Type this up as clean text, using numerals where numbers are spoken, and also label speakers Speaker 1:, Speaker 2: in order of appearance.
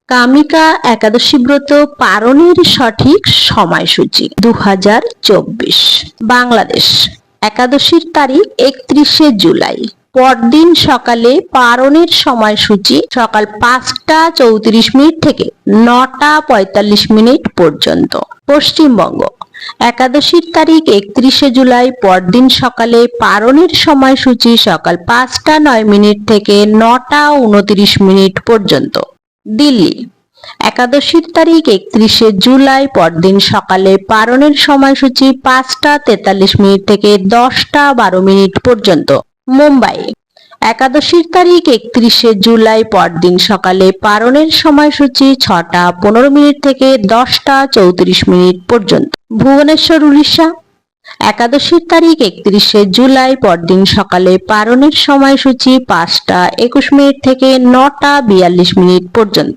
Speaker 1: কামিকা একাদশী ব্রত পালনের সঠিক সময়সূচি 2024। বাংলাদেশ। একাদশীর তারিখ 31শে জুলাই। পরদিন সকালে পালনের সময়সূচি সকাল 5টা 34 মিনিট থেকে 9টা 45 মিনিট পর্যন্ত। পশ্চিমবঙ্গ। একাদশীর তারিখ 31শে জুলাই। পরদিন সকালে পালনের সময়সূচি সকাল 5টা 9 মিনিট থেকে 9টা 29 মিনিট পর্যন্ত। দিল্লি। একাদশীর তারিখ 31শে জুলাই। পরদিন সকালে পালনের সময়সূচি 5টা 43 মিনিট থেকে 10টা 12 মিনিট পর্যন্ত। মুম্বাই। একাদশীর তারিখ 31শে জুলাই। পরদিন সকালে পালনের সময়সূচি 6টা 15 মিনিট থেকে 10টা 34 মিনিট পর্যন্ত। ভুবনেশ্বর, উড়িষ্যা। একাদশীর তারিখ 31শে জুলাই। পরদিন সকালে পালনের সময়সূচি 5টা 21 মিনিট থেকে 9টা 42 মিনিট পর্যন্ত।